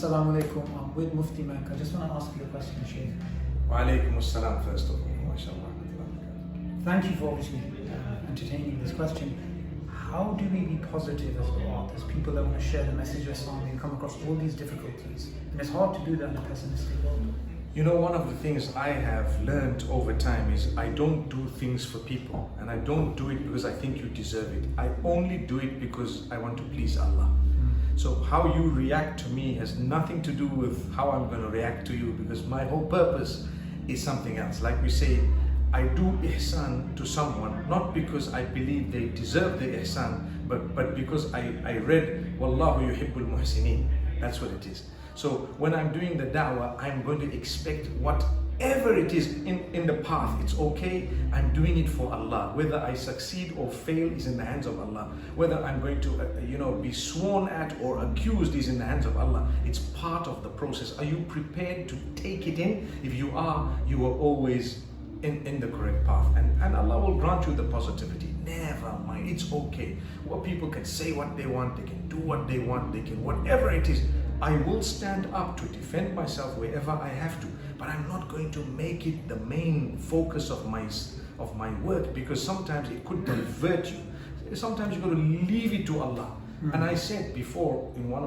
Assalamu alaikum. I'm with Mufti Menk. I just want to ask you a question, Shaykh. Wa alaikum assalam, first of all. MashaAllah. Thank you for obviously entertaining this question. How do we be positive as well? There's people that want to share the message of Islam and come across all these difficulties. And it's hard to do that in a pessimistic world. You know, one of the things I have learned over time is I don't do things for people, and I don't do it because I think you deserve it. I only do it because I want to please Allah. So how you react to me has nothing to do with how I'm going to react to you, because my whole purpose is something else. Like we say, I do ihsan to someone not because I believe they deserve the ihsan, but because I read Wallahu yuhibbul muhsinin. That's what it is. So when I'm doing the da'wah, I'm going to expect whatever it is in the path. It's okay. I'm doing it for Allah. Whether I succeed or fail is in the hands of Allah. Whether I'm going to be sworn at or accused is in the hands of Allah. It's part of the process. Are you prepared to take it in? If you are, you are always in the correct path, and Allah will grant you the positivity. Never mind, it's okay. What people can say what they want, they can do what they want, they can whatever it is. I will stand up to defend myself wherever I have to, but I'm not going to make it the main focus of my work, because sometimes it could divert you. Sometimes you've got to leave it to Allah. And I said before in one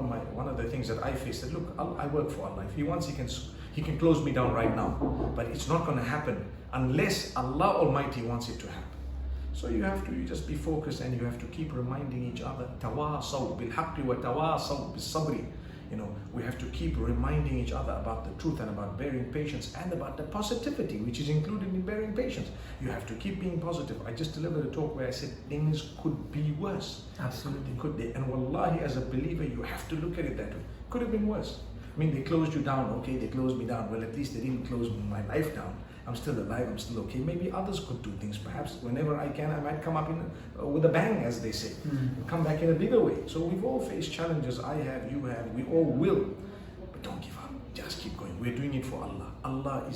of the things that I faced, that look, I work for Allah. If He wants, He can close me down right now, but it's not going to happen unless Allah Almighty wants it to happen. So you just be focused, and you have to keep reminding each other, tawasaw bil haqqi wa tawasaw bis sabri. We have to keep reminding each other about the truth and about bearing patience and about the positivity which is included in bearing patience. You have to keep being positive. I just delivered a talk where I said things could be worse. Absolutely. Could they? And wallahi, as a believer, you have to look at it that way. Could have been worse. I mean, they closed you down. Okay, they closed me down. Well, at least they didn't close my life down. I'm still alive. I'm still okay. Maybe others could do things. Perhaps whenever I can, I might come up with a bang, as they say, and come back in a bigger way. So we've all faced challenges. I have, you have, we all will. But don't give up. Just keep going. We're doing it for Allah. Allah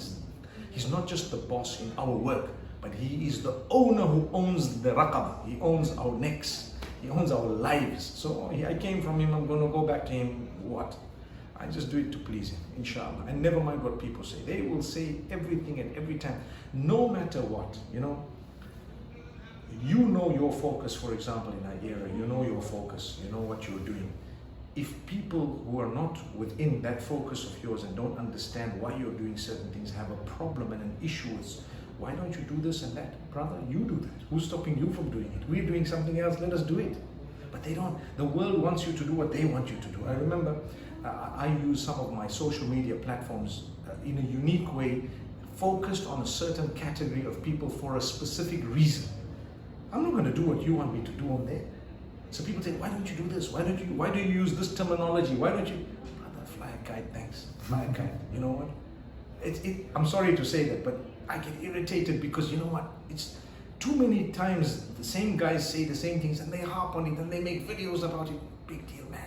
He's not just the boss in our work, but He is the owner who owns the raqabah. He owns our necks. He owns our lives. So I came from Him. I'm going to go back to Him. What? I just do it to please Him, inshallah. And never mind what people say. They will say everything at every time, no matter what. You know your focus, for example, in that area. You know your focus. You know what you're doing. If people who are not within that focus of yours and don't understand why you're doing certain things have a problem and an issue with, why don't you do this and that? Brother, you do that. Who's stopping you from doing it? We're doing something else, let us do it. But they don't. The world wants you to do what they want you to do. I remember I use some of my social media platforms in a unique way, focused on a certain category of people for a specific reason. I'm not going to do what you want me to do on there. So people say, why don't you do this? Why do you use this terminology? Why don't you? Brother, fly a kite, thanks. Fly a kite. You know what? I'm sorry to say that, but I get irritated because you know what? It's too many times the same guys say the same things and they harp on it and they make videos about it. Big deal, man.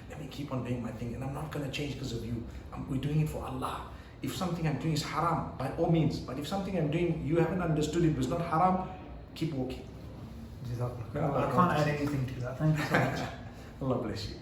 Let me keep on doing my thing, and I'm not going to change because of you. We're doing it for Allah. If something I'm doing is haram, by all means. But if something I'm doing, you haven't understood it, was not haram, keep walking. I can't add anything to that. Thank you so much. Allah bless you.